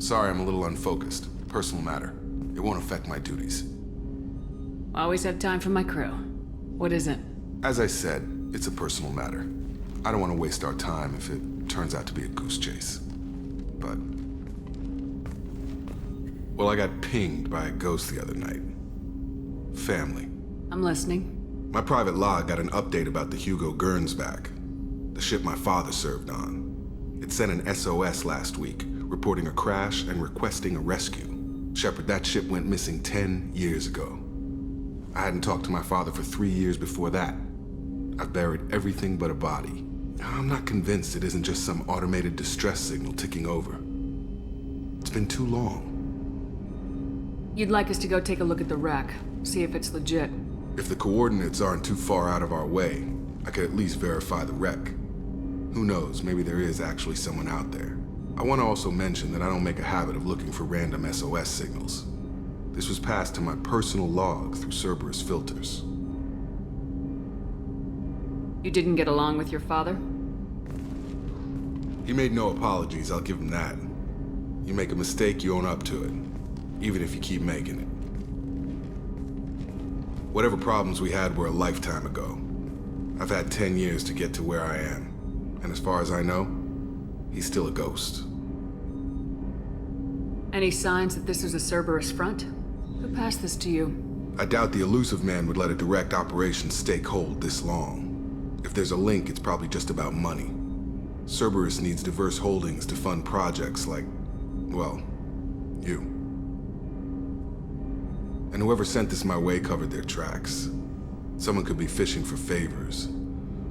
Sorry, I'm a little unfocused. Personal matter. It won't affect my duties. Always have time for my crew. What is it? As I said, it's a personal matter. I don't want to waste our time if it turns out to be a goose chase. But... well, I got pinged by a ghost the other night. Family. I'm listening. My private log got an update about the Hugo Gernsback, the ship my father served on. It sent an SOS last week, reporting a crash and requesting a rescue. Shepard, that ship went missing 10 years ago. I hadn't talked to my father for 3 years before that. I've buried everything but a body. I'm not convinced it isn't just some automated distress signal ticking over. It's been too long. You'd like us to go take a look at the wreck, see if it's legit. If the coordinates aren't too far out of our way, I could at least verify the wreck. Who knows, maybe there is actually someone out there. I want to also mention that I don't make a habit of looking for random SOS signals. This was passed to my personal log through Cerberus filters. You didn't get along with your father? He made no apologies, I'll give him that. You make a mistake, you own up to it, even if you keep making it. Whatever problems we had were a lifetime ago. I've had 10 years to get to where I am, and as far as I know, he's still a ghost. Any signs that this is a Cerberus front? Who passed this to you? I doubt the Elusive Man would let a direct operation stake hold this long. If there's a link, it's probably just about money. Cerberus needs diverse holdings to fund projects like, well, you. And whoever sent this my way covered their tracks. Someone could be fishing for favors,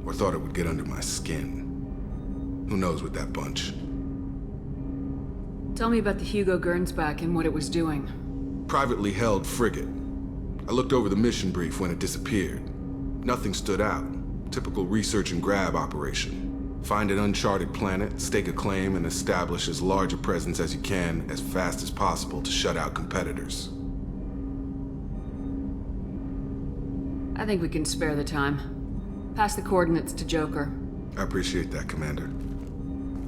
or thought it would get under my skin. Who knows with that bunch? Tell me about the Hugo Gernsback and what it was doing. Privately held frigate. I looked over the mission brief when it disappeared. Nothing stood out. Typical research and grab operation. Find an uncharted planet, stake a claim, and establish as large a presence as you can as fast as possible to shut out competitors. I think we can spare the time. Pass the coordinates to Joker. I appreciate that, Commander.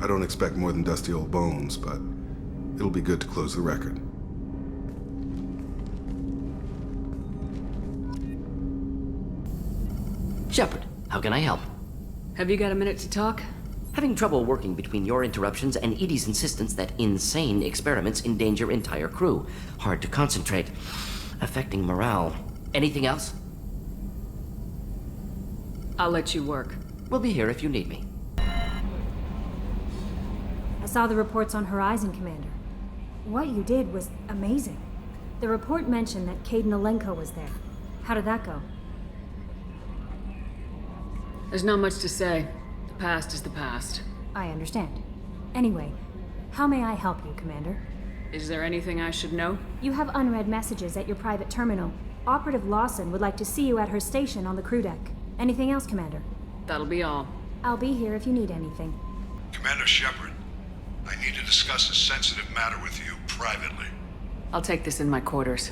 I don't expect more than dusty old bones, but it'll be good to close the record. Shepard, how can I help? Have you got a minute to talk? Having trouble working between your interruptions and Edie's insistence that insane experiments endanger entire crew. Hard to concentrate. Affecting morale. Anything else? I'll let you work. We'll be here if you need me. I saw the reports on Horizon, Commander. What you did was amazing. The report mentioned that Kaidan Alenko was there. How did that go? There's not much to say. The past is the past. I understand. Anyway, how may I help you, Commander? Is there anything I should know? You have unread messages at your private terminal. Operative Lawson would like to see you at her station on the crew deck. Anything else, Commander? That'll be all. I'll be here if you need anything. Commander Shepard, I need to discuss a sensitive matter with you privately. I'll take this in my quarters.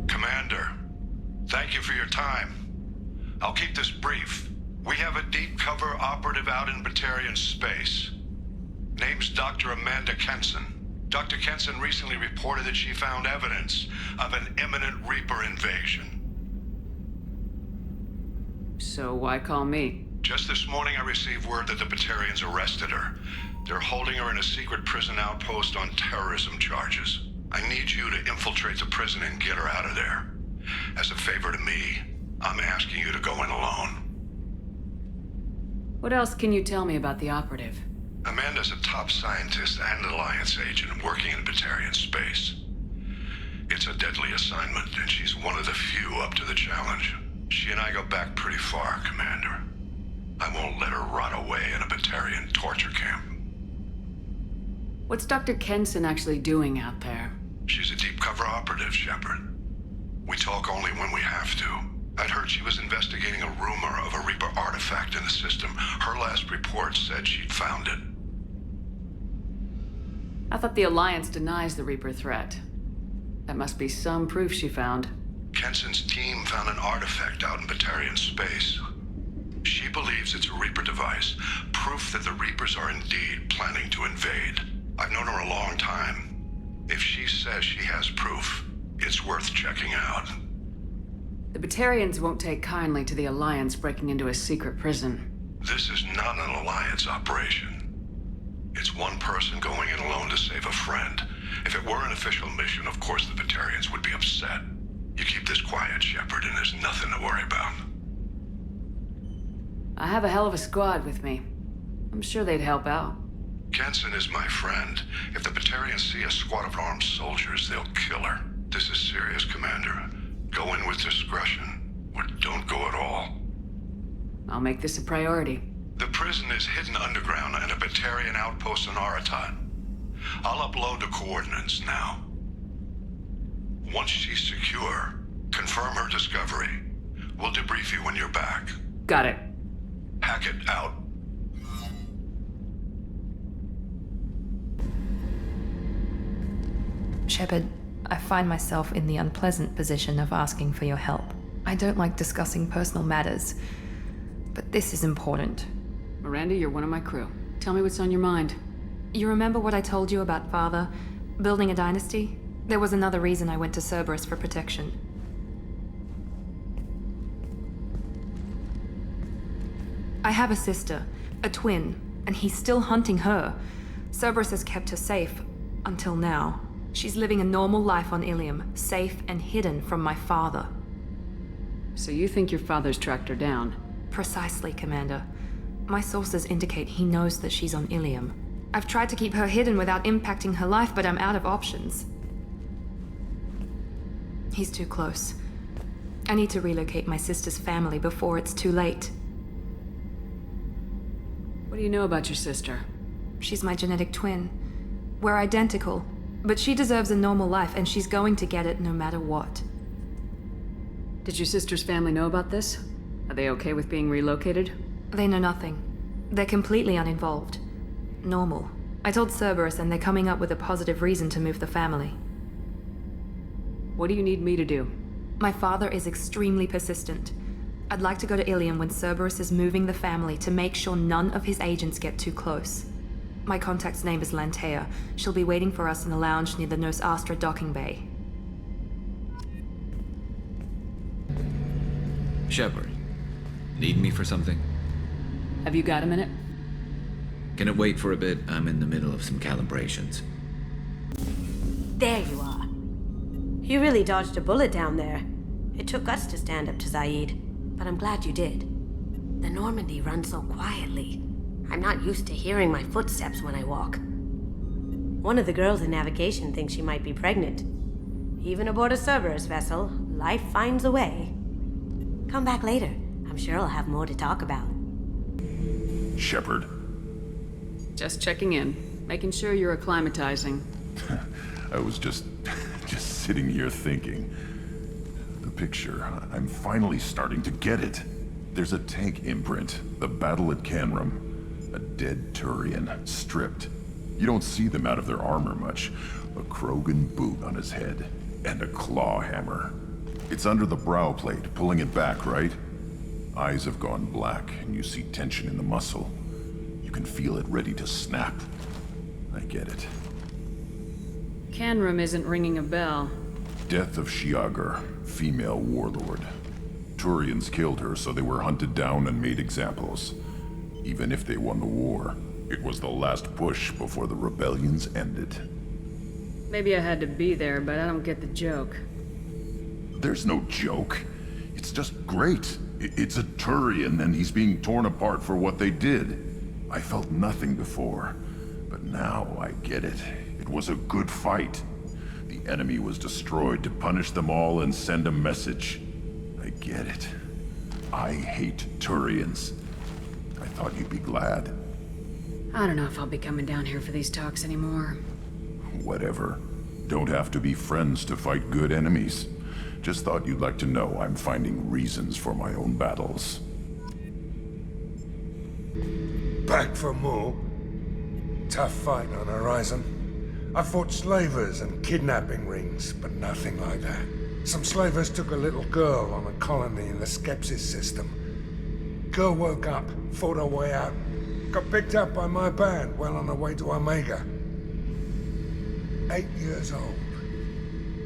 Commander, thank you for your time. I'll keep this brief. We have a deep cover operative out in Batarian space. Name's Dr. Amanda Kenson. Dr. Kenson recently reported that she found evidence of an imminent Reaper invasion. So why call me? Just this morning I received word that the Batarians arrested her. They're holding her in a secret prison outpost on terrorism charges. I need you to infiltrate the prison and get her out of there. As a favor to me, I'm asking you to go in alone. What else can you tell me about the operative? Amanda's a top scientist and Alliance agent working in Batarian space. It's a deadly assignment, and she's one of the few up to the challenge. She and I go back pretty far, Commander. I won't let her rot away in a Batarian torture camp. What's Dr. Kenson actually doing out there? She's a deep cover operative, Shepard. We talk only when we have to. I I'd heard she was investigating a rumor of a Reaper artifact in the system. Her last report said she'd found it. I thought the Alliance denies the Reaper threat. That must be some proof she found. Kenson's team found an artifact out in Batarian space. She believes it's a Reaper device, proof that the Reapers are indeed planning to invade. I've known her a long time. If she says she has proof, it's worth checking out. The Batarians won't take kindly to the Alliance breaking into a secret prison. This is not an Alliance operation. It's one person going in alone to save a friend. If it were an official mission, of course the Batarians would be upset. You keep this quiet, Shepard, and there's nothing to worry about. I have a hell of a squad with me. I'm sure they'd help out. Kenson is my friend. If the Batarians see a squad of armed soldiers, they'll kill her. This is serious, Commander. Go in with discretion, or don't go at all. I'll make this a priority. The prison is hidden underground in a Batarian outpost on Aratat. I'll upload the coordinates now. Once she's secure, confirm her discovery. We'll debrief you when you're back. Got it. Hackett out. Shepard, I find myself in the unpleasant position of asking for your help. I don't like discussing personal matters, but this is important. Miranda, you're one of my crew. Tell me what's on your mind. You remember what I told you about Father? Building a dynasty? There was another reason I went to Cerberus for protection. I have a sister, a twin, and he's still hunting her. Cerberus has kept her safe, until now. She's living a normal life on Ilium, safe and hidden from my father. So you think your father's tracked her down? Precisely, Commander. My sources indicate he knows that she's on Ilium. I've tried to keep her hidden without impacting her life, but I'm out of options. He's too close. I need to relocate my sister's family before it's too late. What do you know about your sister? She's my genetic twin. We're identical, but she deserves a normal life, and she's going to get it no matter what. Did your sister's family know about this? Are they okay with being relocated? They know nothing. They're completely uninvolved. Normal. I told Cerberus, and they're coming up with a positive reason to move the family. What do you need me to do? My father is extremely persistent. I'd like to go to Ilium when Cerberus is moving the family to make sure none of his agents get too close. My contact's name is Lantea. She'll be waiting for us in a lounge near the Nos Astra docking bay. Shepard, need me for something? Have you got a minute? Can it wait for a bit? I'm in the middle of some calibrations. There you are. You really dodged a bullet down there. It took us to stand up to Zaid, but I'm glad you did. The Normandy runs so quietly. I'm not used to hearing my footsteps when I walk. One of the girls in navigation thinks she might be pregnant. Even aboard a Cerberus vessel, life finds a way. Come back later. I'm sure I'll have more to talk about. Shepard. Just checking in. Making sure you're acclimatizing. I was just sitting here thinking. The picture, I'm finally starting to get it. There's a tank imprint, the battle at Canrum. A dead Turian, stripped. You don't see them out of their armor much. A Krogan boot on his head, and a claw hammer. It's under the brow plate, pulling it back, right? Eyes have gone black, and you see tension in the muscle. You can feel it ready to snap. I get it. Canrum isn't ringing a bell. Death of Shiagar, female warlord. Turians killed her, so they were hunted down and made examples. Even if they won the war, it was the last push before the rebellions ended. Maybe I had to be there, but I don't get the joke. There's no joke. It's just great. It's a Turian, and he's being torn apart for what they did. I felt nothing before, but now I get it. It was a good fight. The enemy was destroyed to punish them all and send a message. I get it. I hate Turians. I thought you'd be glad. I don't know if I'll be coming down here for these talks anymore. Whatever. Don't have to be friends to fight good enemies. Just thought you'd like to know I'm finding reasons for my own battles. Back for more? Tough fight on Horizon. I fought slavers and kidnapping rings, but nothing like that. Some slavers took a little girl on a colony in the Skepsis system. Girl woke up, fought her way out, got picked up by my band well on her way to Omega. 8 years old.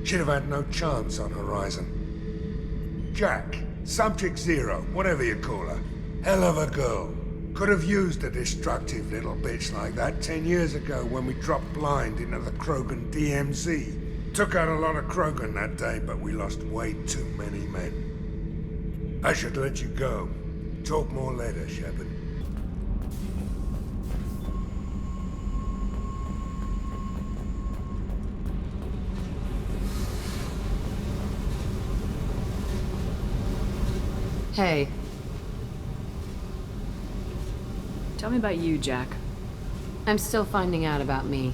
She'd have had no chance on Horizon. Jack, Subject Zero, whatever you call her. Hell of a girl. Could have used a destructive little bitch like that 10 years ago when we dropped blind into the Krogan DMZ. Took out a lot of Krogan that day, but we lost way too many men. I should let you go. Talk more later, Shepard. Hey. Tell me about you, Jack. I'm still finding out about me.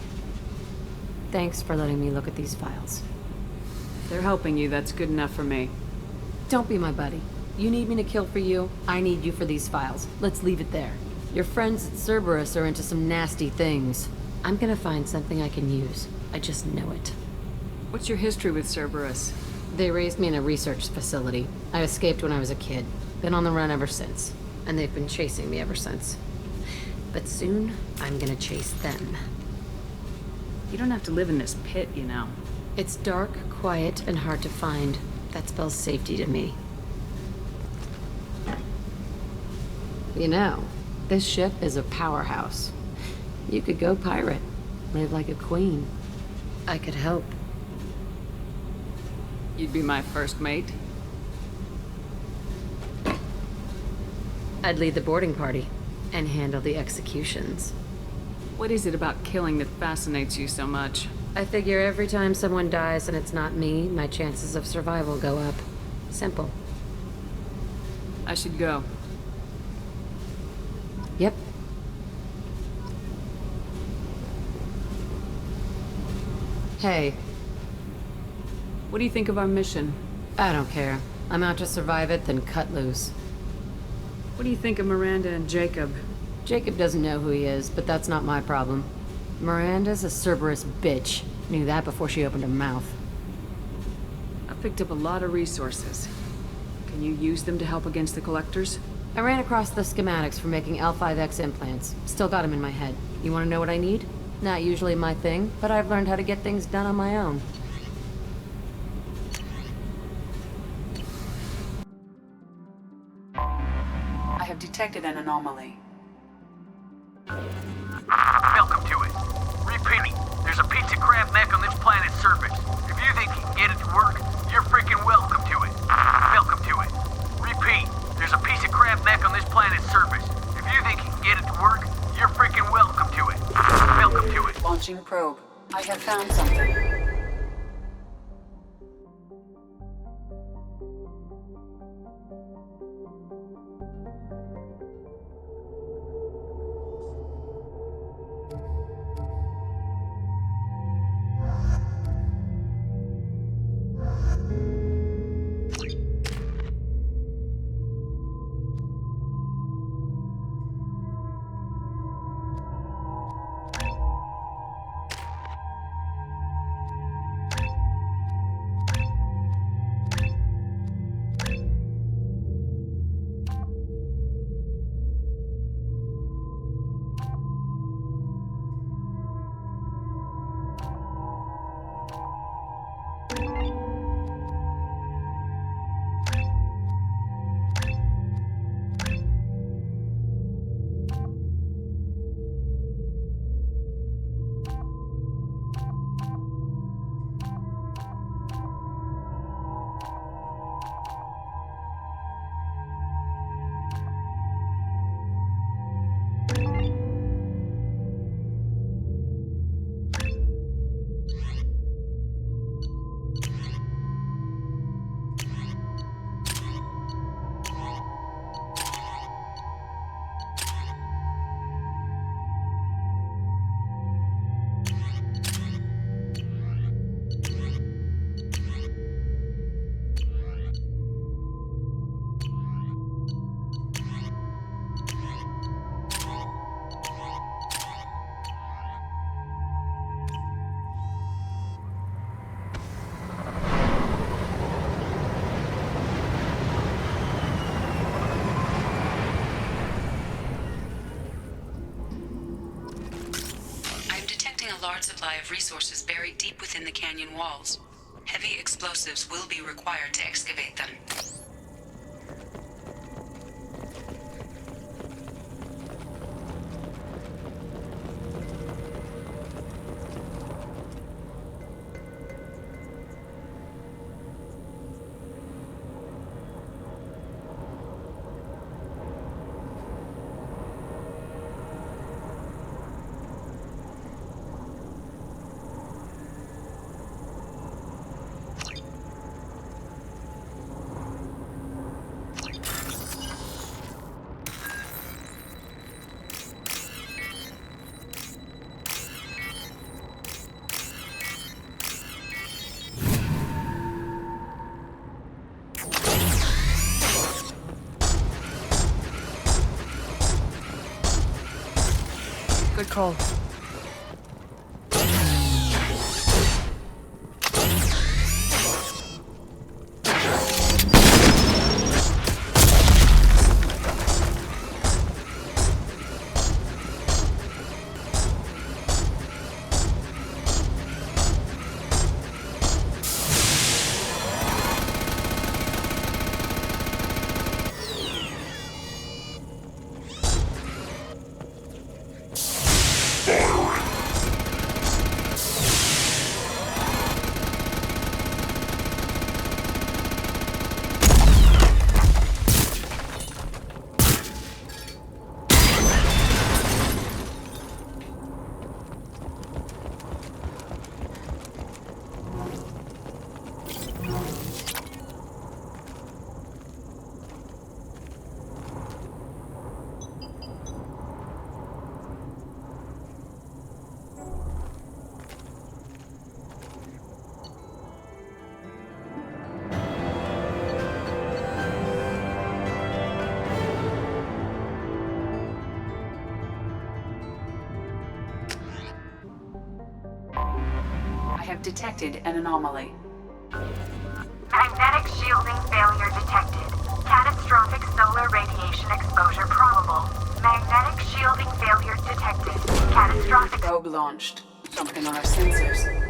Thanks for letting me look at these files. If they're helping you, that's good enough for me. Don't be my buddy. You need me to kill for you, I need you for these files. Let's leave it there. Your friends at Cerberus are into some nasty things. I'm gonna find something I can use. I just know it. What's your history with Cerberus? They raised me in a research facility. I escaped when I was a kid. Been on the run ever since. And they've been chasing me ever since. But soon, I'm gonna chase them. You don't have to live in this pit, you know. It's dark, quiet, and hard to find. That spells safety to me. You know, this ship is a powerhouse. You could go pirate. Live like a queen. I could help. You'd be my first mate. I'd lead the boarding party and handle the executions. What is it about killing that fascinates you so much? I figure every time someone dies and it's not me, my chances of survival go up. Simple. I should go. Yep. Hey. What do you think of our mission? I don't care. I'm out to survive it, then cut loose. What do you think of Miranda and Jacob? Jacob doesn't know who he is, but that's not my problem. Miranda's a Cerberus bitch. Knew that before she opened her mouth. I picked up a lot of resources. Can you use them to help against the Collectors? I ran across the schematics for making L5X implants. Still got them in my head. You want to know what I need? Not usually my thing, but I've learned how to get things done on my own. I have detected an anomaly. Welcome to it. Repeat, there's a pizza crab mech on this planet's surface. If you think you can get it to work, you're freaking welcome to it. Welcome to it. Repeat, there's a piece of crab mech on this planet's surface. If you think you can get it to work, you're freaking welcome to it. Welcome to it. Launching probe. I have found something. a large supply of resources buried deep within the canyon walls. Heavy explosives will be required to excavate them. Good call. I have detected an anomaly. Magnetic shielding failure detected. Catastrophic solar radiation exposure probable. Magnetic shielding failure detected. Catastrophic... Probe launched. Something on our sensors.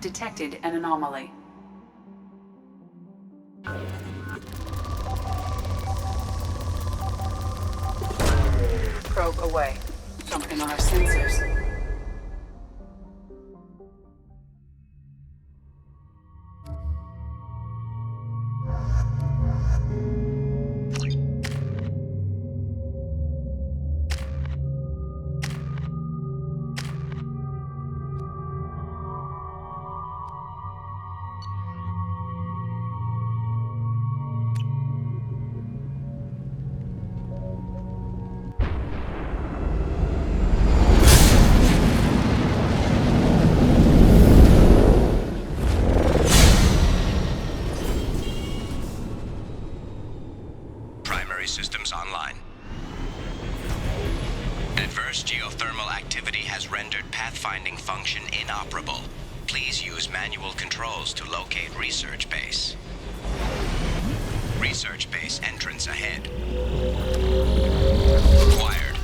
detected an anomaly. Probe away. Something on our sensors. Systems online. Adverse geothermal activity has rendered pathfinding function inoperable. Please use manual controls to locate research base. Research base entrance ahead. Acquired.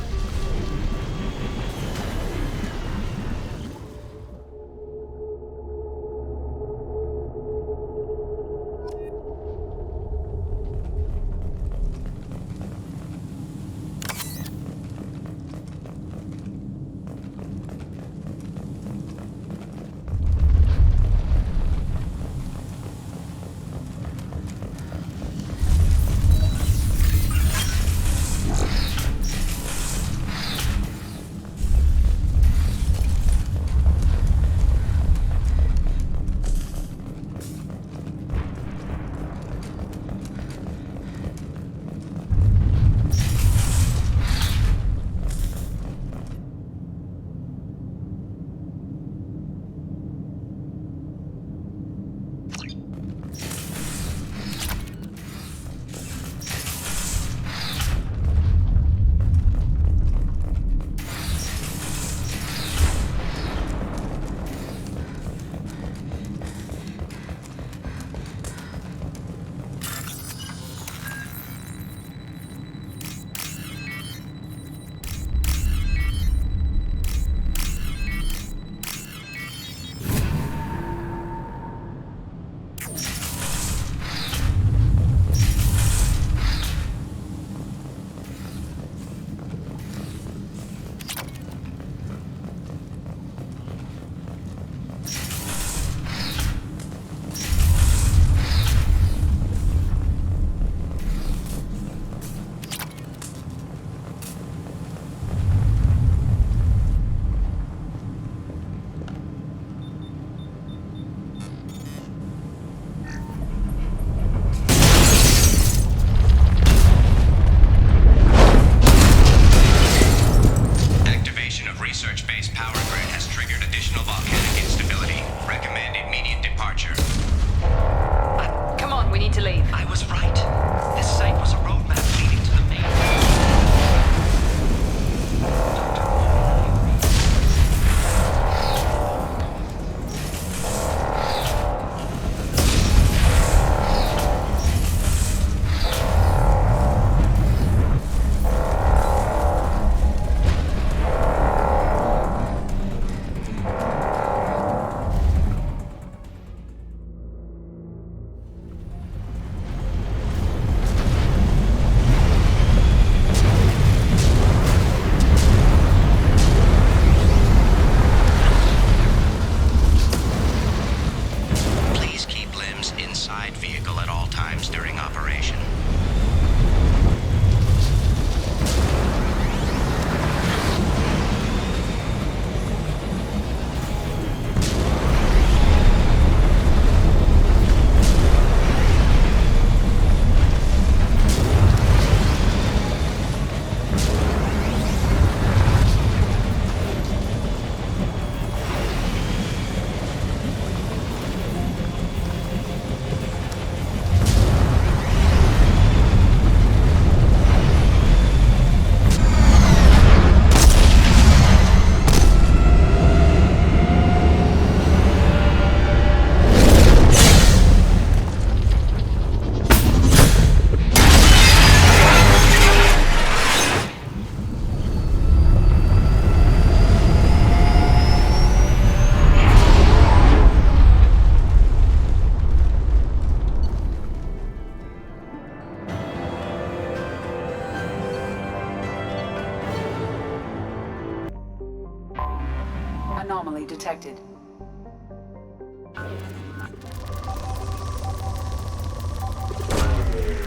Anomaly detected.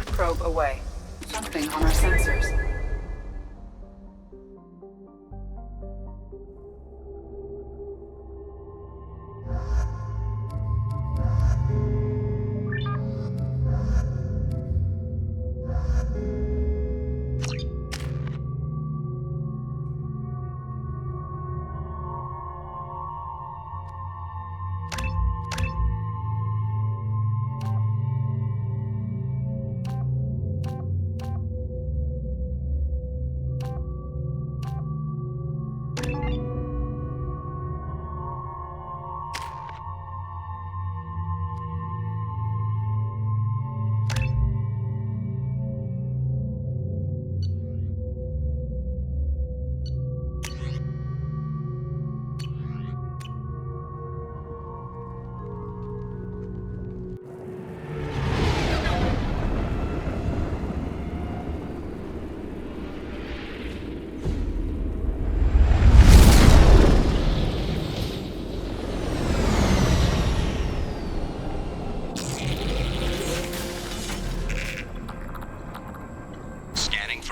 Probe away. Something on our sensors.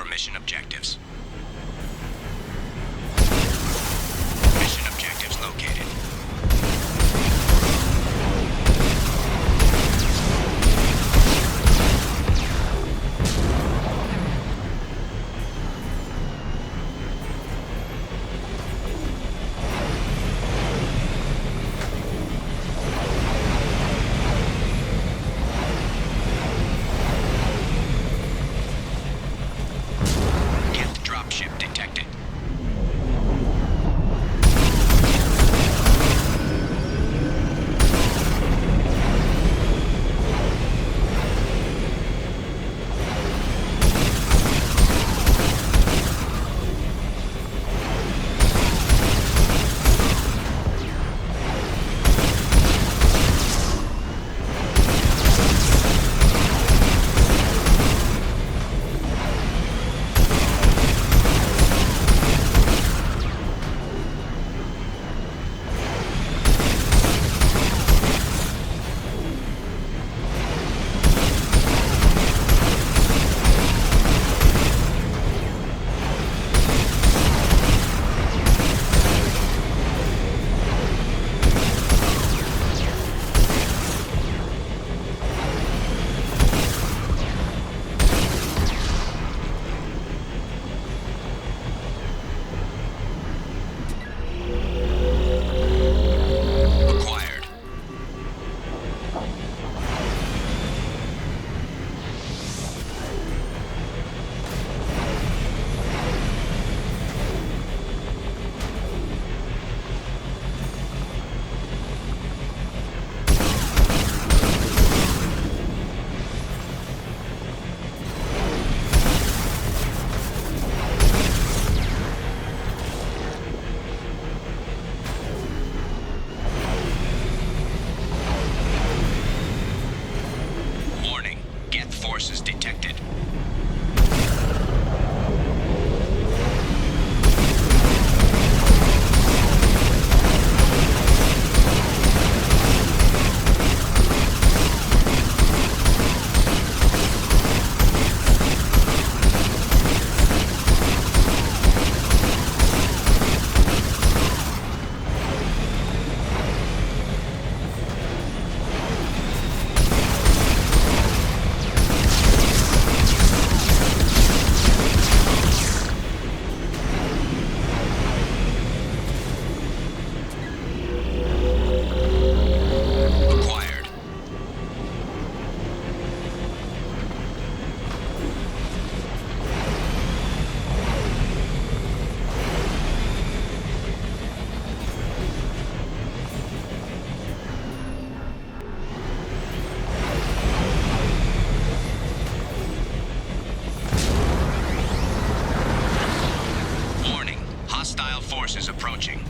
Mission objectives. Mission objectives located. Dropship detected. Forces detected. Hostile forces approaching.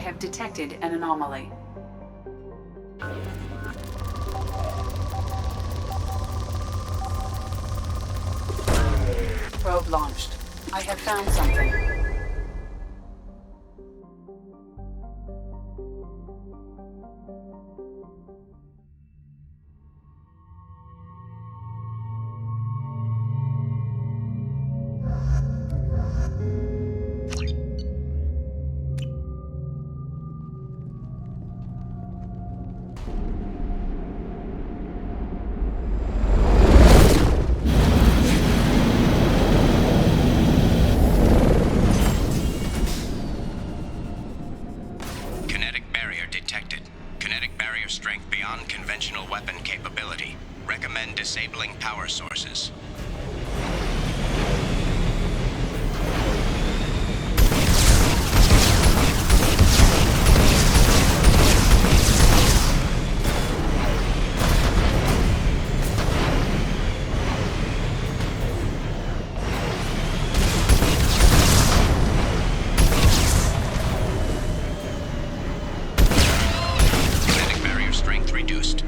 have detected an anomaly. Probe launched. I have found something. Disabling power sources. Kinetic barrier strength reduced.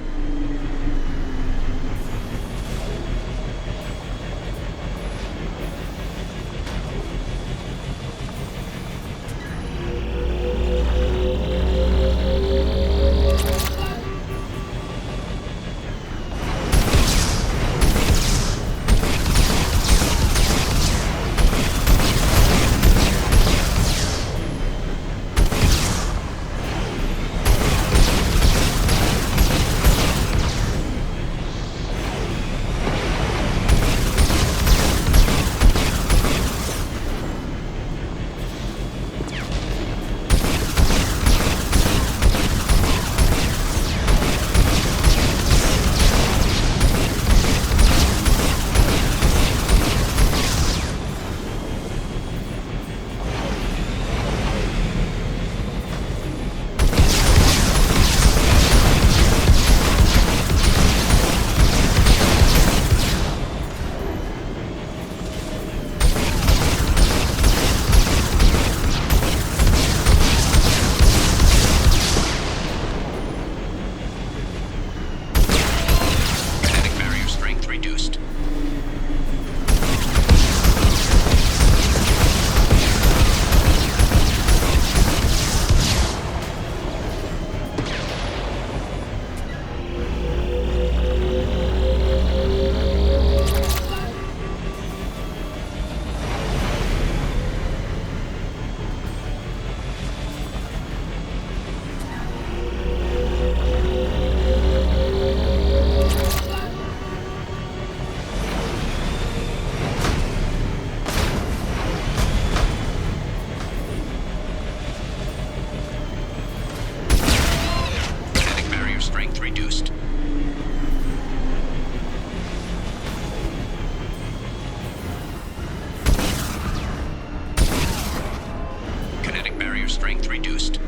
Strength reduced.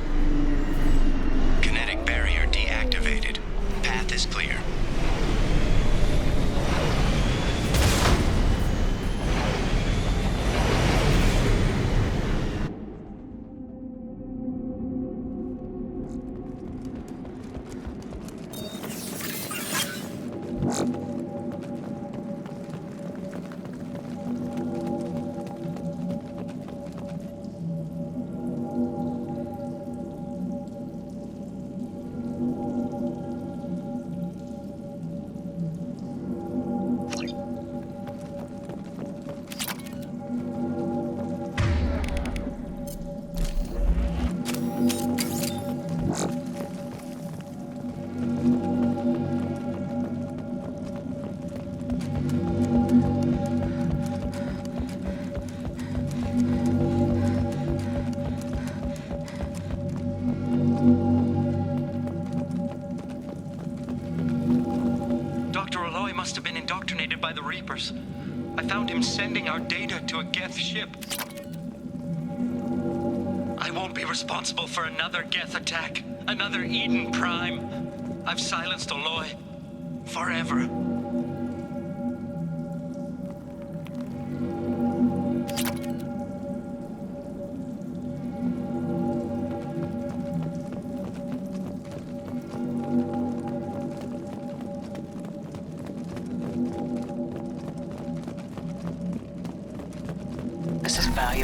Kinetic barrier deactivated. Path is clear. Must have been indoctrinated by the Reapers. I found him sending our data to a Geth ship. I won't be responsible for another Geth attack, another Eden Prime. I've silenced Aloy. Forever.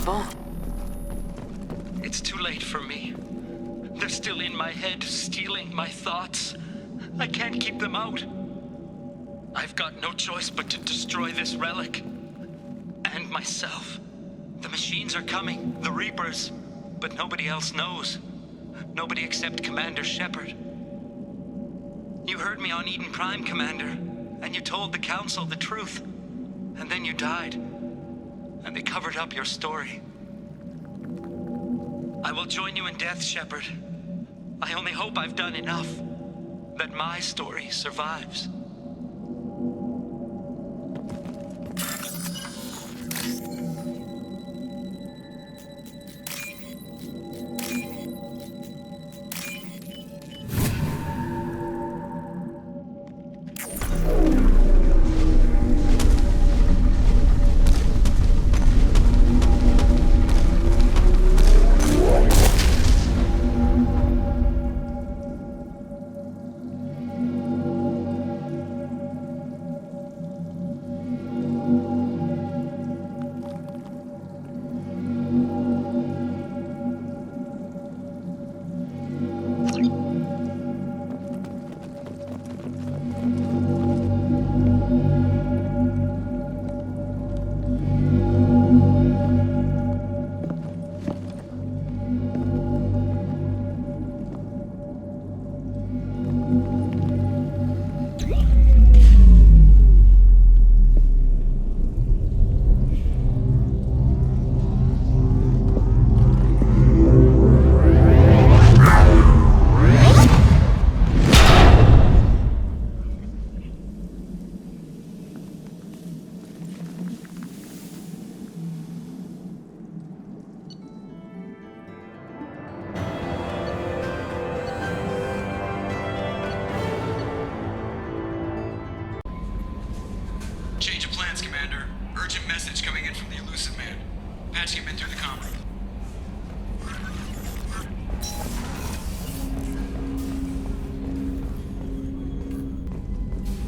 unstable. It's too late for me. They're still in my head, stealing my thoughts. I can't keep them out. I've got no choice but to destroy this relic. And myself. The machines are coming, the Reapers. But nobody else knows. Nobody except Commander Shepard. You heard me on Eden Prime, Commander. And you told the Council the truth. And then you died. And they covered up your story. I will join you in death, Shepard. I only hope I've done enough. That my story survives.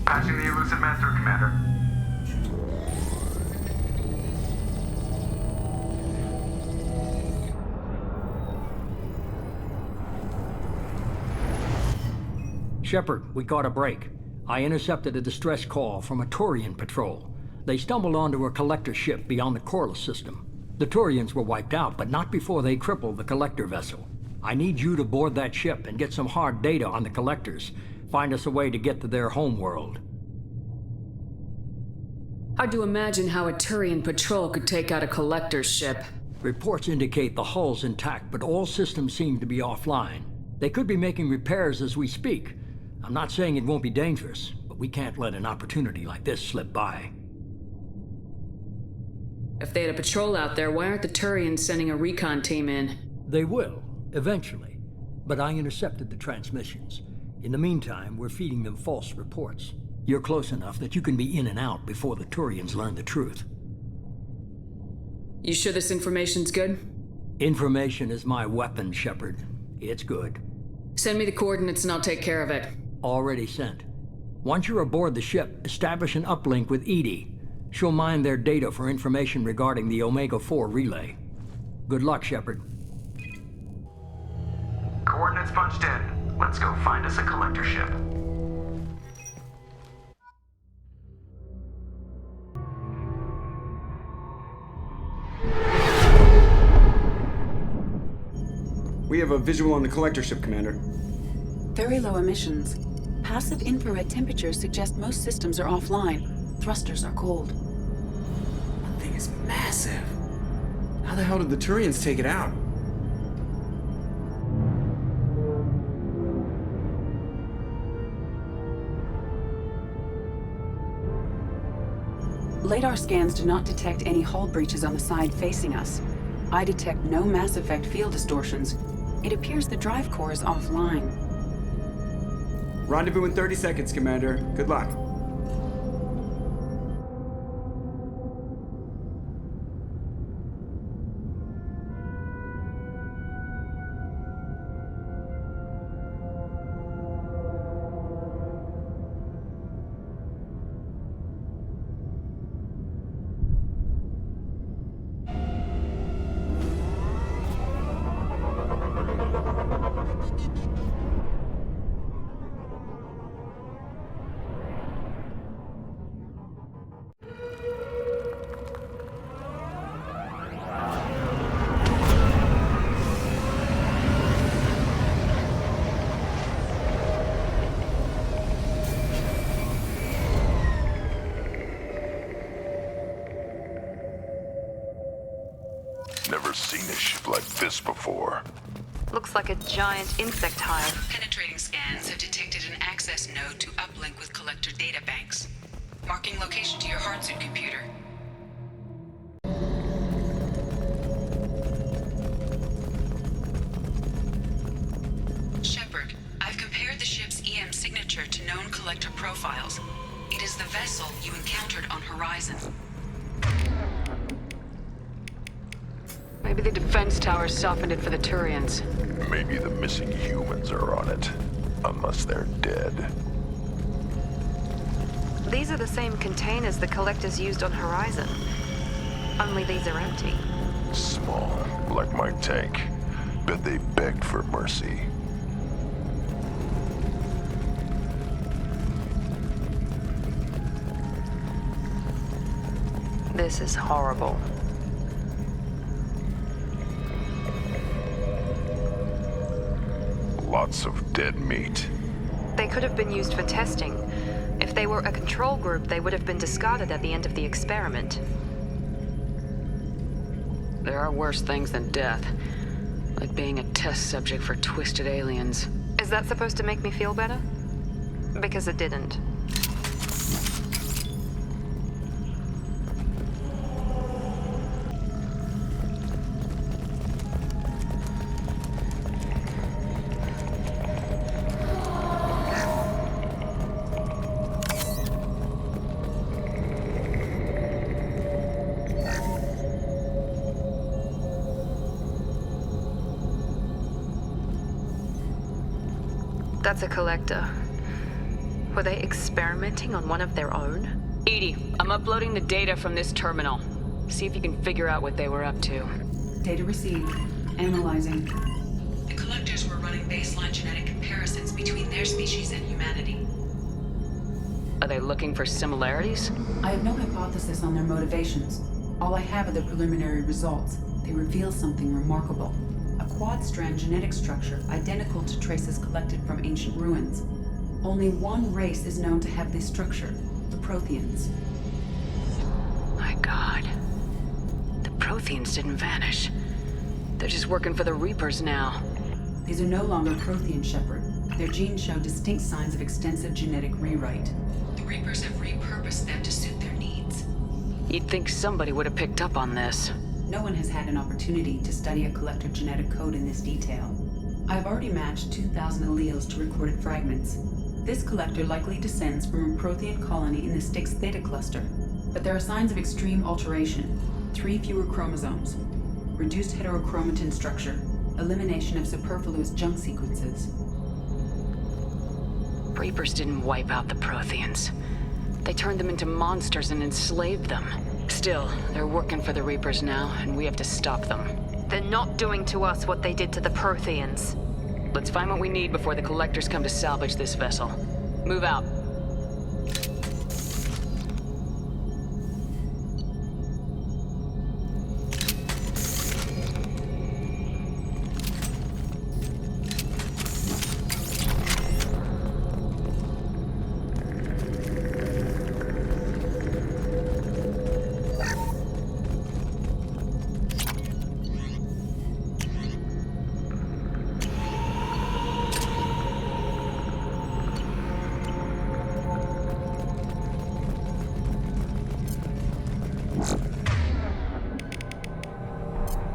Patching the Elusive Man through, Commander. Shepard, we got a break. I intercepted a distress call from a Turian patrol. They stumbled onto a collector ship beyond the Corliss system. The Turians were wiped out, but not before they crippled the collector vessel. I need you to board that ship and get some hard data on the collectors. Find us a way to get to their homeworld. Hard to imagine how a Turian patrol could take out a collector's ship. Reports indicate the hull's intact, but all systems seem to be offline. They could be making repairs as we speak. I'm not saying it won't be dangerous, but we can't let an opportunity like this slip by. If they had a patrol out there, why aren't the Turians sending a recon team in? They will, eventually. But I intercepted the transmissions. In the meantime, we're feeding them false reports. You're close enough that you can be in and out before the Turians learn the truth. You sure this information's good? Information is my weapon, Shepard. It's good. Send me the coordinates and I'll take care of it. Already sent. Once you're aboard the ship, establish an uplink with EDI. She'll mine their data for information regarding the Omega-4 relay. Good luck, Shepard. Coordinates punched in. Let's go find us a collector ship. We have a visual on the collector ship, Commander. Very low emissions. Passive infrared temperatures suggest most systems are offline. Thrusters are cold. That thing is massive. How the hell did the Turians take it out? LADAR scans do not detect any hull breaches on the side facing us. I detect no Mass Effect field distortions. It appears the drive core is offline. Rendezvous in 30 seconds, Commander. Good luck. seen a ship like this before. Looks like a giant insect hive. Penetrating scans have detected an access node to uplink with collector databanks. Marking location to your hardsuit computer. Shepard, I've compared the ship's EM signature to known collector profiles. It is the vessel you encountered on Horizon. Maybe the defense tower softened it for the Turians. Maybe the missing humans are on it. Unless they're dead. These are the same containers the collectors used on Horizon. Only these are empty. Small, like my tank. Bet they begged for mercy. This is horrible. Lots of dead meat. They could have been used for testing. If they were a control group, they would have been discarded at the end of the experiment. There are worse things than death. Like being a test subject for twisted aliens. Is that supposed to make me feel better? Because it didn't. That's a collector. Were they experimenting on one of their own? EDI, I'm uploading the data from this terminal. See if you can figure out what they were up to. Data received. Analyzing. The collectors were running baseline genetic comparisons between their species and humanity. Are they looking for similarities? I have no hypothesis on their motivations. All I have are the preliminary results. They reveal something remarkable. A quad-strand genetic structure identical to traces collected from ancient ruins. Only one race is known to have this structure, the Protheans. My God. The Protheans didn't vanish. They're just working for the Reapers now. These are no longer Prothean, Shepard. Their genes show distinct signs of extensive genetic rewrite. The Reapers have repurposed them to suit their needs. You'd think somebody would have picked up on this. No one has had an opportunity to study a collector genetic code in this detail. I have already matched 2,000 alleles to recorded fragments. This collector likely descends from a Prothean colony in the Styx Theta cluster, but there are signs of extreme alteration. 3 fewer chromosomes, reduced heterochromatin structure, elimination of superfluous junk sequences. Reapers didn't wipe out the Protheans. They turned them into monsters and enslaved them. Still, they're working for the Reapers now, and we have to stop them. They're not doing to us what they did to the Protheans. Let's find what we need before the collectors come to salvage this vessel. Move out.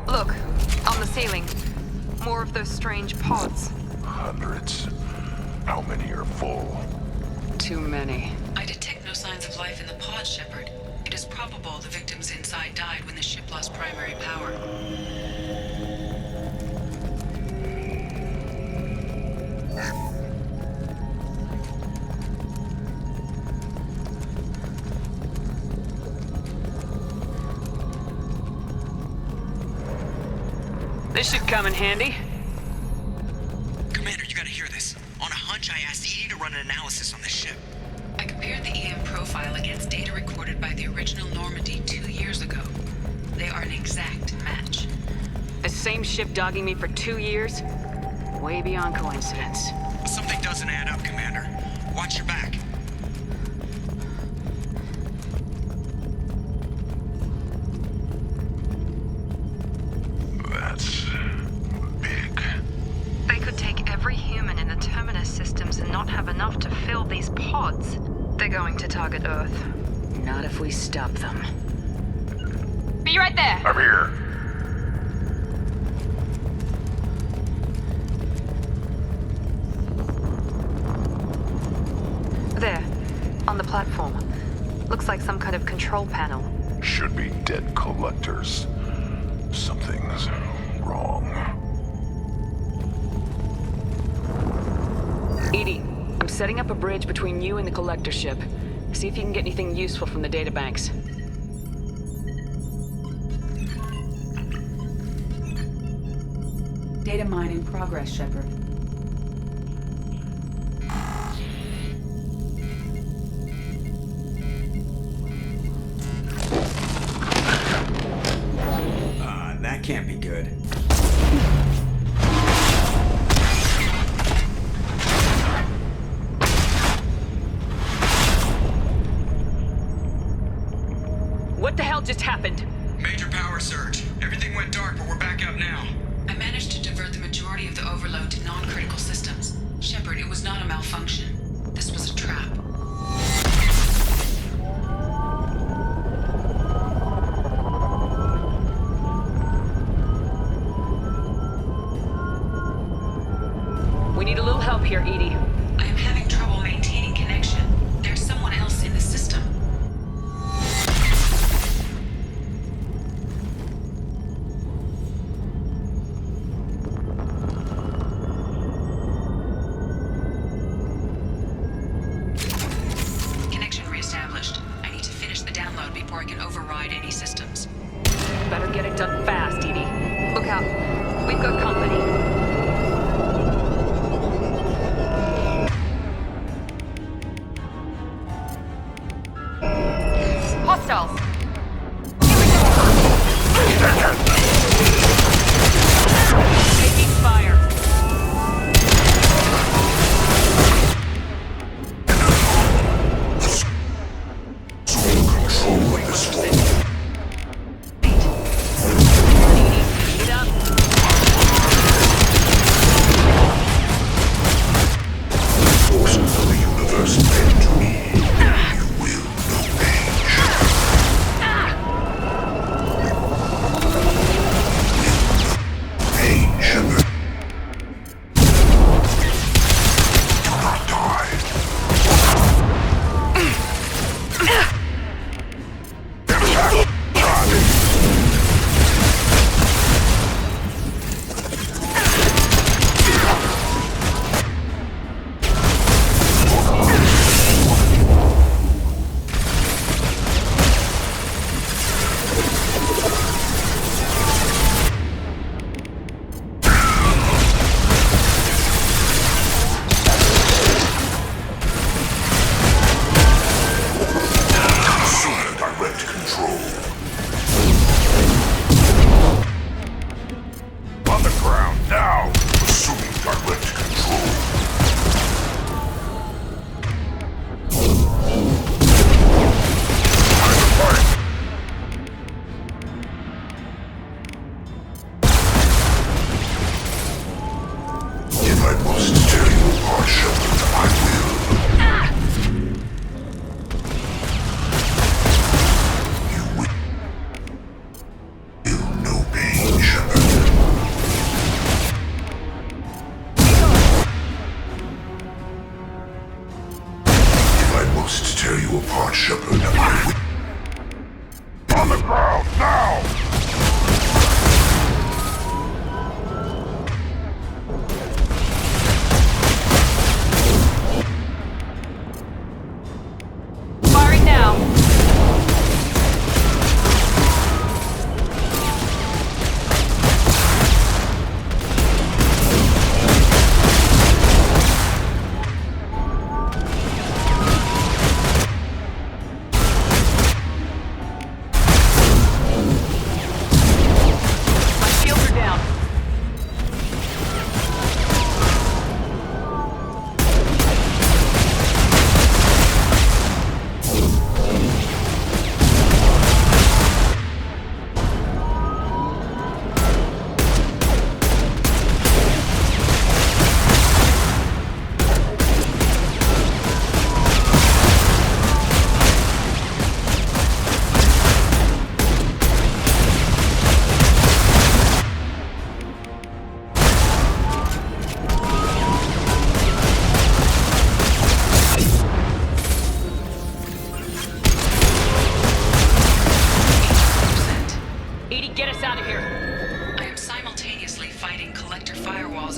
Look, on the ceiling. More of those strange pods. Hundreds. How many are full? Too many. I detect no signs of life in the pod, Shepard. It is probable the victims inside died when the ship lost primary power. This should come in handy. Commander, you gotta hear this. On a hunch, I asked EDI to run an analysis on this ship. I compared the EM profile against data recorded by the original Normandy 2 years ago. They are an exact match. The same ship dogging me for 2 years? Way beyond coincidence. Something doesn't add up, Commander. Watch your back. enough to fill these pods. They're going to target Earth. Not if we stop them. Be right there! I'm here. There, on the platform. Looks like some kind of control panel. Should be dead collectors. Something's wrong. EDI, I'm setting up a bridge between you and the collector ship. See if you can get anything useful from the databanks. Data mine in progress, Shepard. That can't be good. What the hell just happened? Major power surge. Everything went dark, but we're back up now. I managed to divert the majority of the overload to non-critical systems. Shepard, it was not a malfunction. This was a trap. We need a little help here, EDI. I am having trouble maintaining connection. There's someone else in the system. Connection reestablished. I need to finish the download before I can override any systems. Better get it done fast, EDI. Look out. We've got company.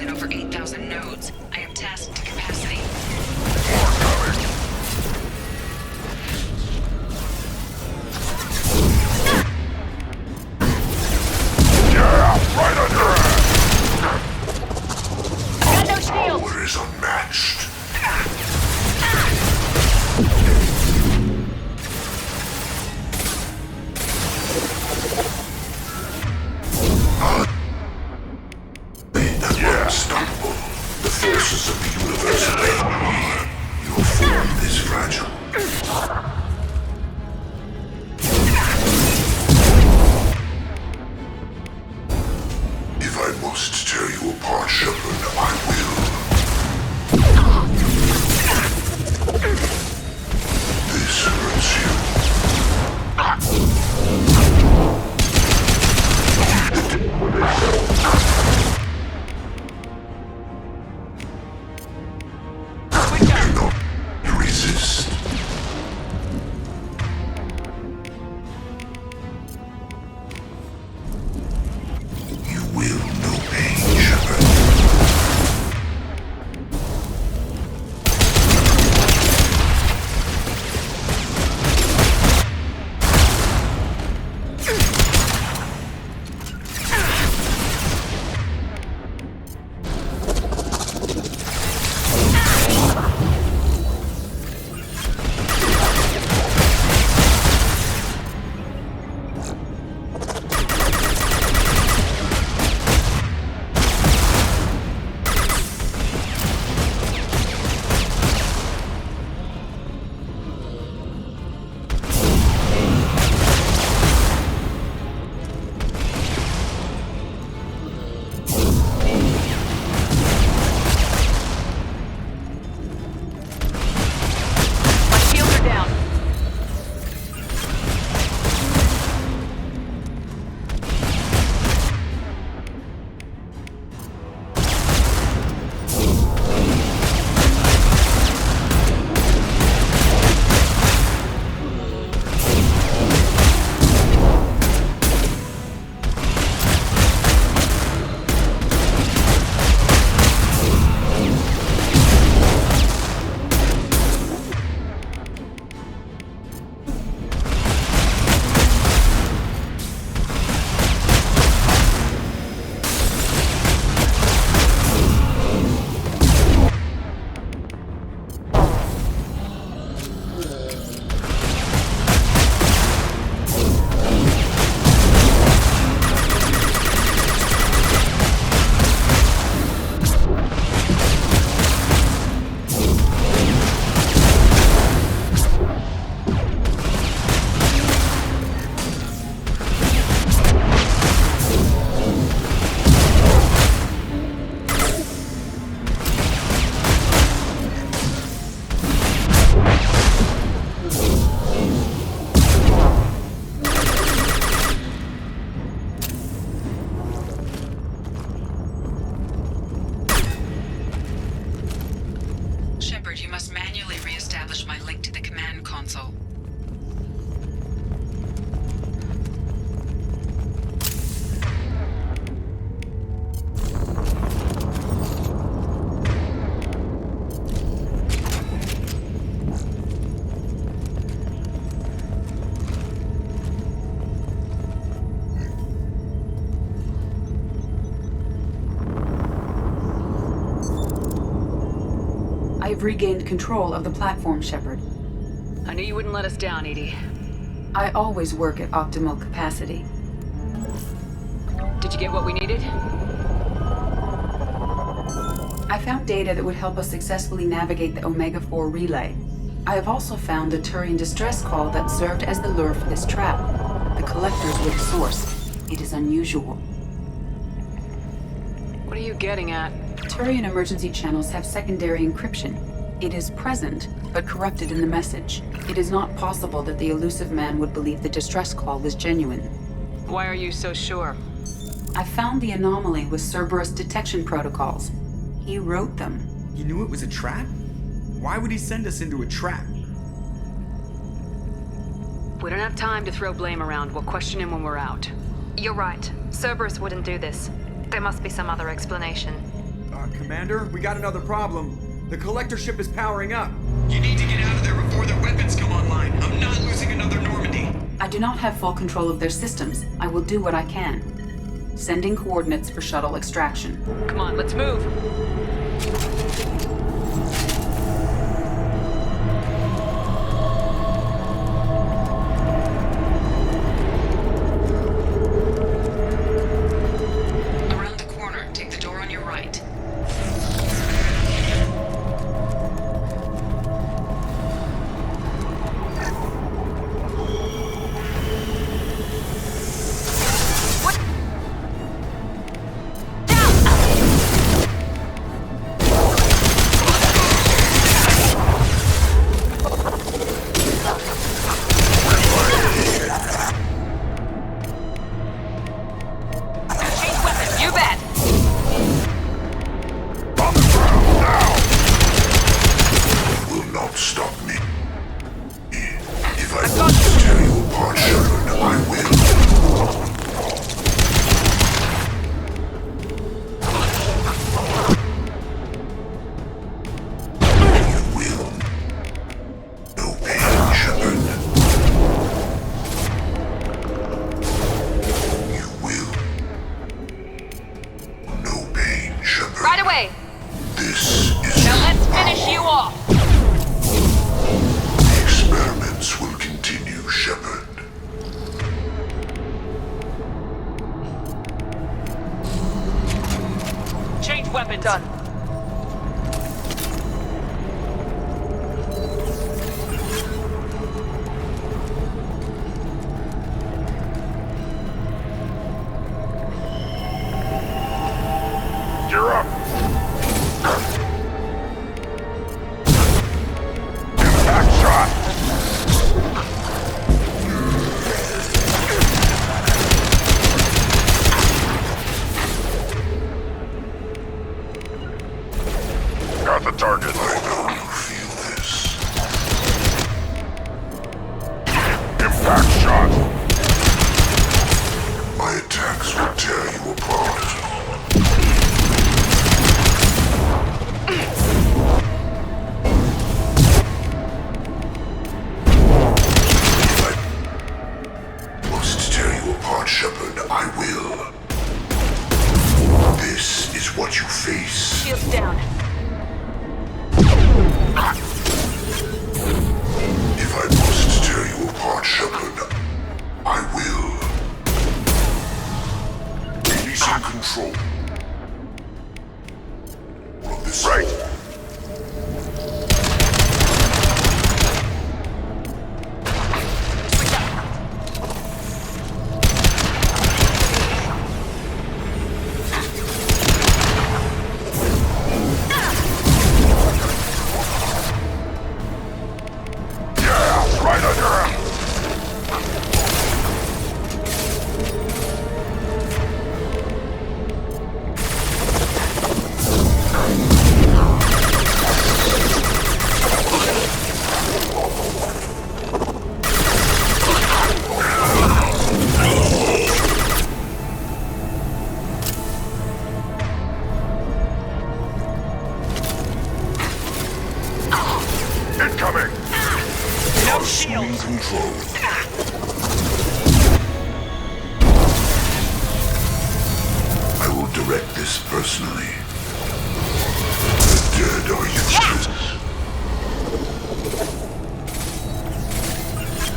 in over 8,000 nodes. I am tasked to capacity. Right under Got no shields! Power is unmatched. Unstoppable. The forces of the universe are your form is fragile. If I must tear you apart, Shepard, I will. This hurts you. Resist. You will know pain, Shepard. Shepard, you must manually re-establish my link to the command console. I've regained control of the platform, Shepard. I knew you wouldn't let us down, EDI. I always work at optimal capacity. Did you get what we needed? I found data that would help us successfully navigate the Omega-4 relay. I have also found a Turian distress call that served as the lure for this trap. The collectors were the source. It is unusual. What are you getting at? Turian emergency channels have secondary encryption. It is present, but corrupted in the message. It is not possible that the elusive man would believe the distress call was genuine. Why are you so sure? I found the anomaly with Cerberus detection protocols. He wrote them. He knew it was a trap? Why would he send us into a trap? We don't have time to throw blame around. We'll question him when we're out. You're right. Cerberus wouldn't do this. There must be some other explanation. Commander, we got another problem. The collector ship is powering up. You need to get out of there before their weapons come online. I'm not losing another Normandy. I do not have full control of their systems. I will do what I can. Sending coordinates for shuttle extraction. Come on, let's move. Around the corner, take the door on your right. You bet! Will not stop me. If I want to tear you apart, Shepard, I will. You will. No pain, Shepard. You will. No pain, Shepard. Right away! This is Now let's finish you off! The experiments will continue, Shepard. Change weapon. Done. You're up. Impact shot. Got the target. I know you feel this. Impact shot. My attacks will tear you apart. Must tear you apart, Shepard. I will. This is what you face. Shields down. If I must tear you apart, Shepard, I will. Releasing control. From this right. Yeah, right under him. Incoming. No Swing control. I will direct this personally. The dead are useless.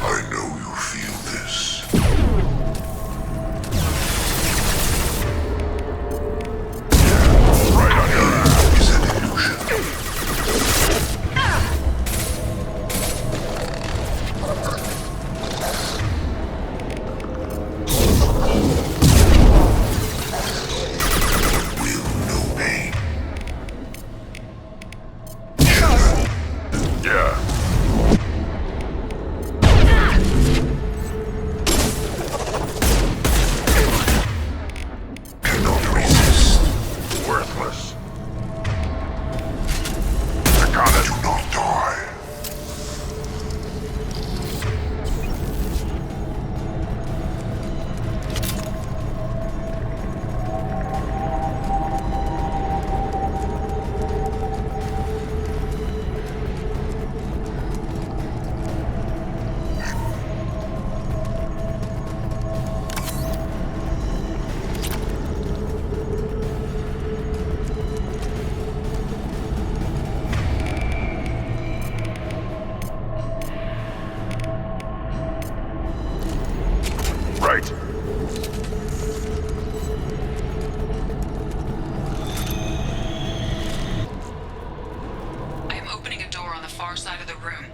I know you feel this. Right on your ass. Is an illusion. Will no pain. Yeah. room.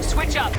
Switch up!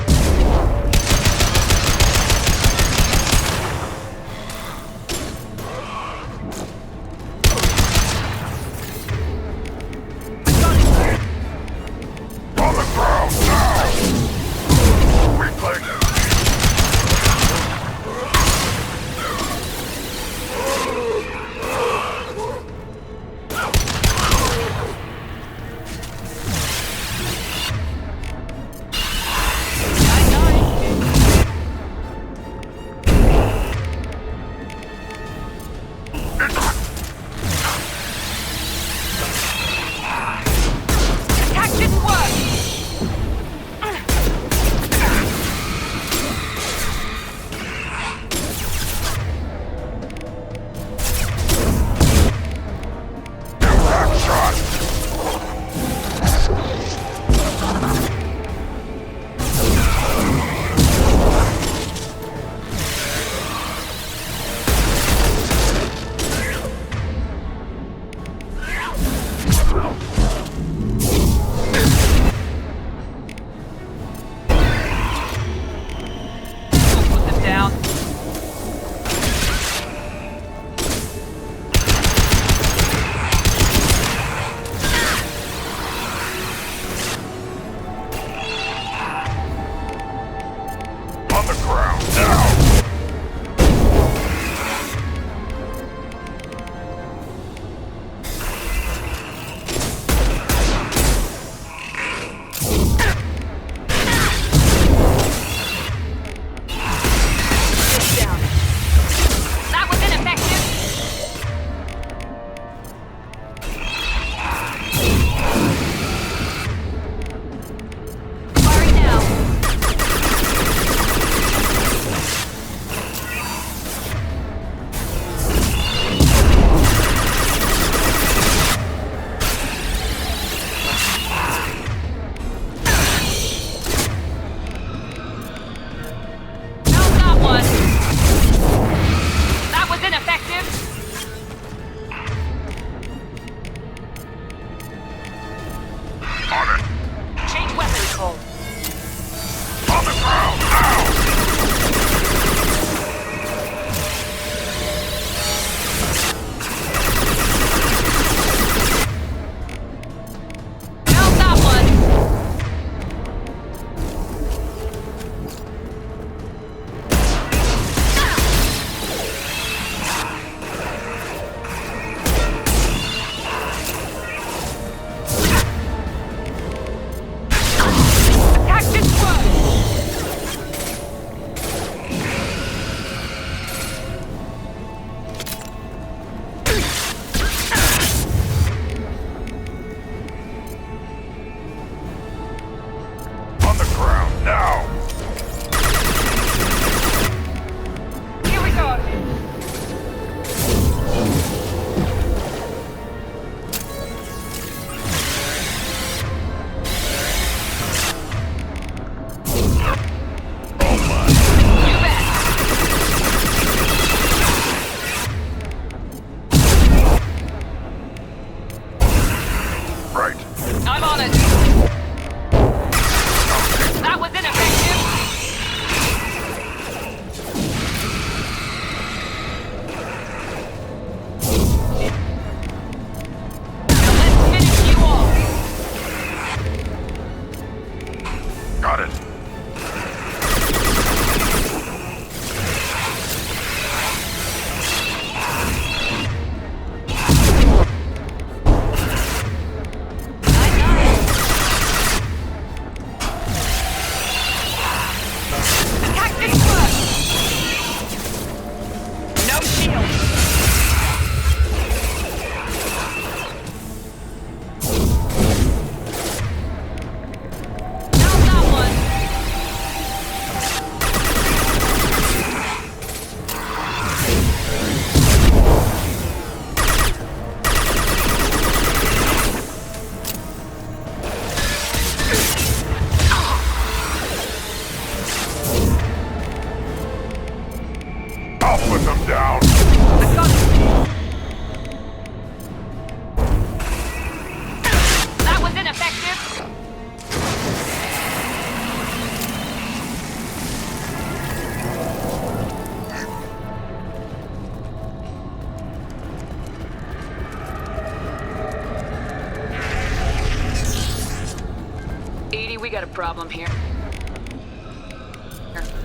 problem here.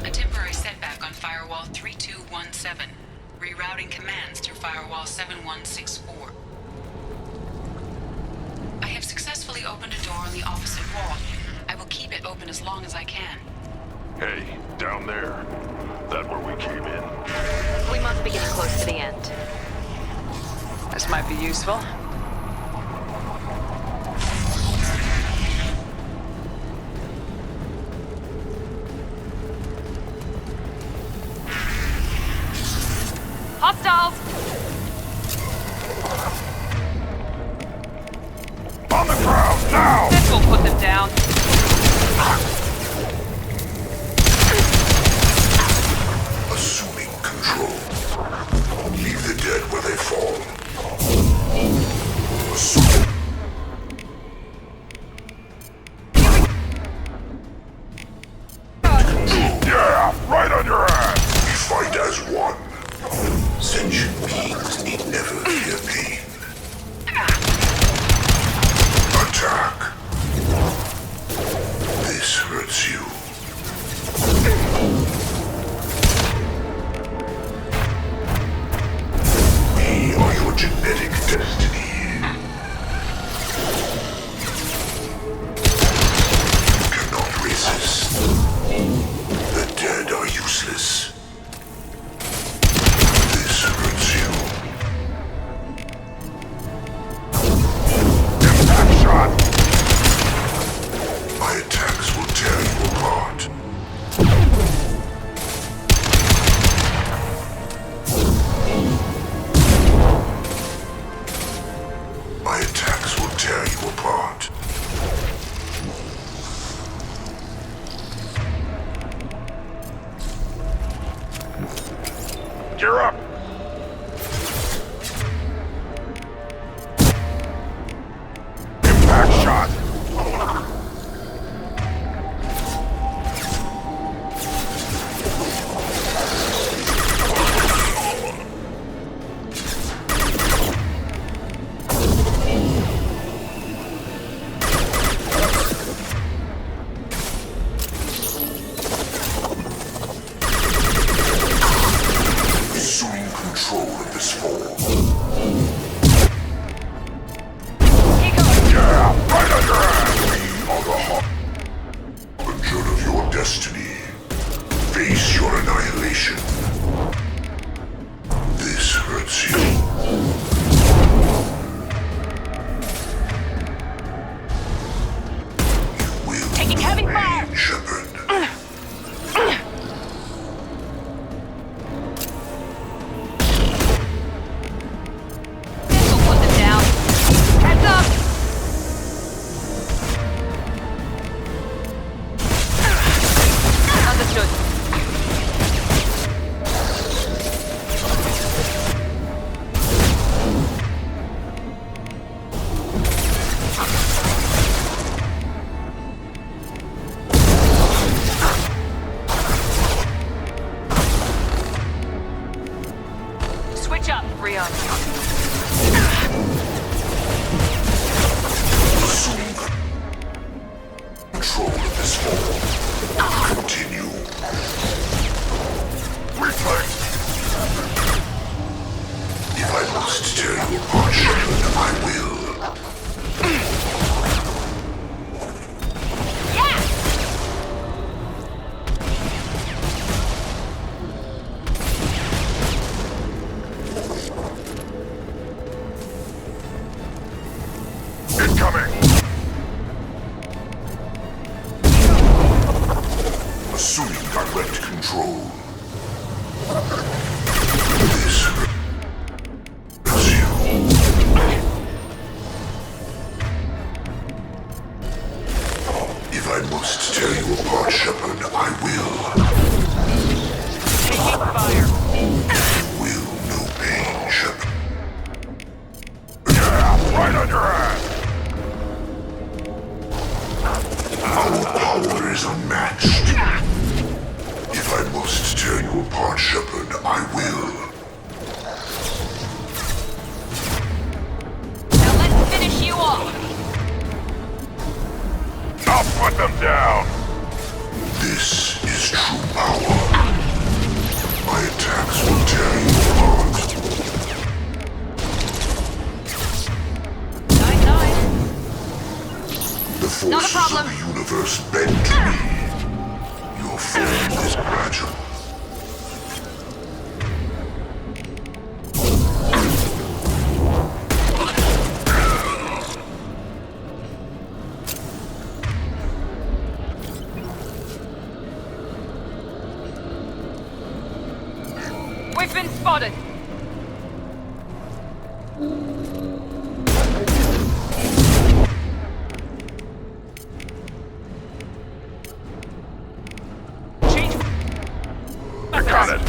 A temporary setback on Firewall 3217. Rerouting commands through Firewall 7164. I have successfully opened a door on the opposite wall. I will keep it open as long as I can. Hey, down there. That where we came in? We must be getting close to the end. This might be useful. Hostiles! On the ground, now! This will put them down. Assuming control. Leave the dead where they fall. Assume. Yeah, right on your ass! We fight as one. Sentient beings need never fear pain. Attack. This hurts you. We are your genetic destiny. You cannot resist. The dead are useless. This hurts you. Impact shot! My attacks will tear you apart. My attacks will tear you apart. Gear up! Impact shot! Assuming control of this fall. Yeah, right on your ass! We are the harbinger of your destiny. Face your annihilation. This hurts you. You will Taking heavy fire! remain, Shepard. This will put them down. Heads up! Understood. Switch up, Rio. Assuming control of this fall. Continue. Reflex! If I must tear you apart, Shepard, I will. Incoming! Assuming direct control. This hurts you. If I must tear you apart, Shepard, I will. Taking fire. Will no pain, Shepard. Yeah, right on your ass! Our power is unmatched. If I must tear you apart, Shepard, I will. Now let's finish you off. I'll put them down! This is true power. My attacks will tear you apart. The forces of the universe bend to me. Your fall is gradual. We've been spotted! I got it!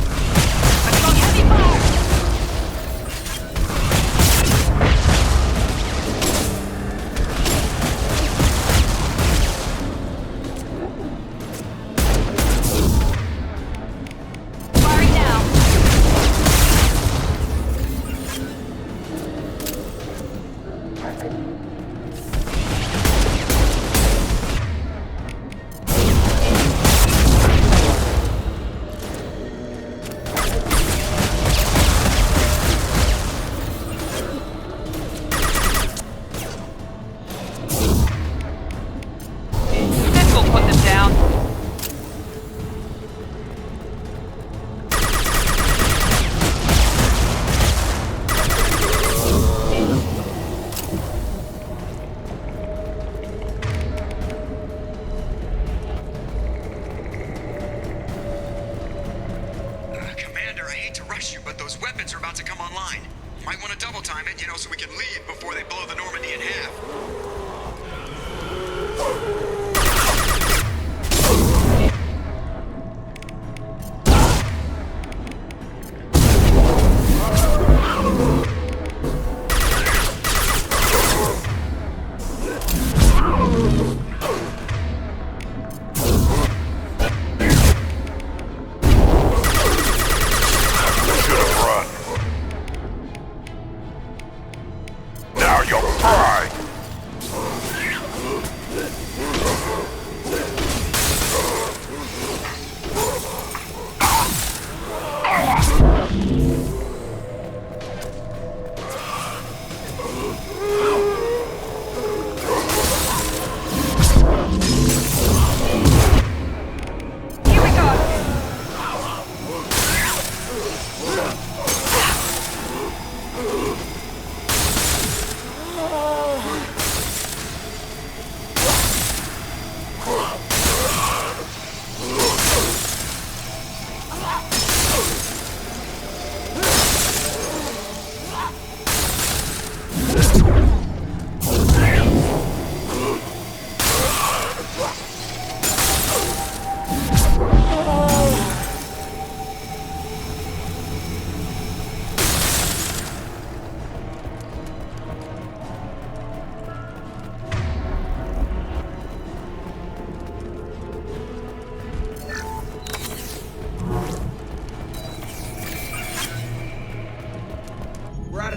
So we can leave before they blow the Normandy in half.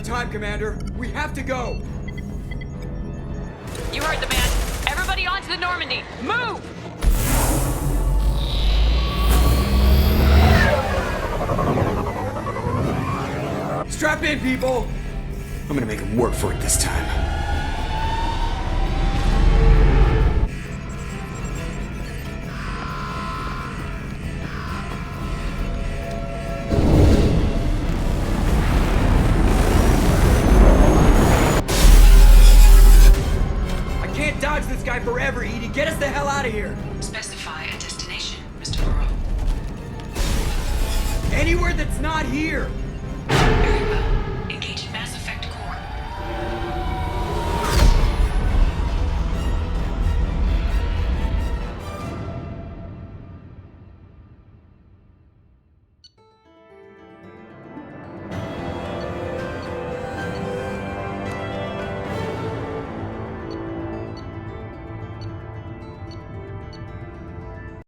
Time, Commander. We have to go. You heard the man. Everybody onto the Normandy. Move! Strap in, people. I'm gonna make them work for it this time. Forever, Edie. Get us the hell out of here. Specify a destination, Mr. Moreau. Anywhere that's not here.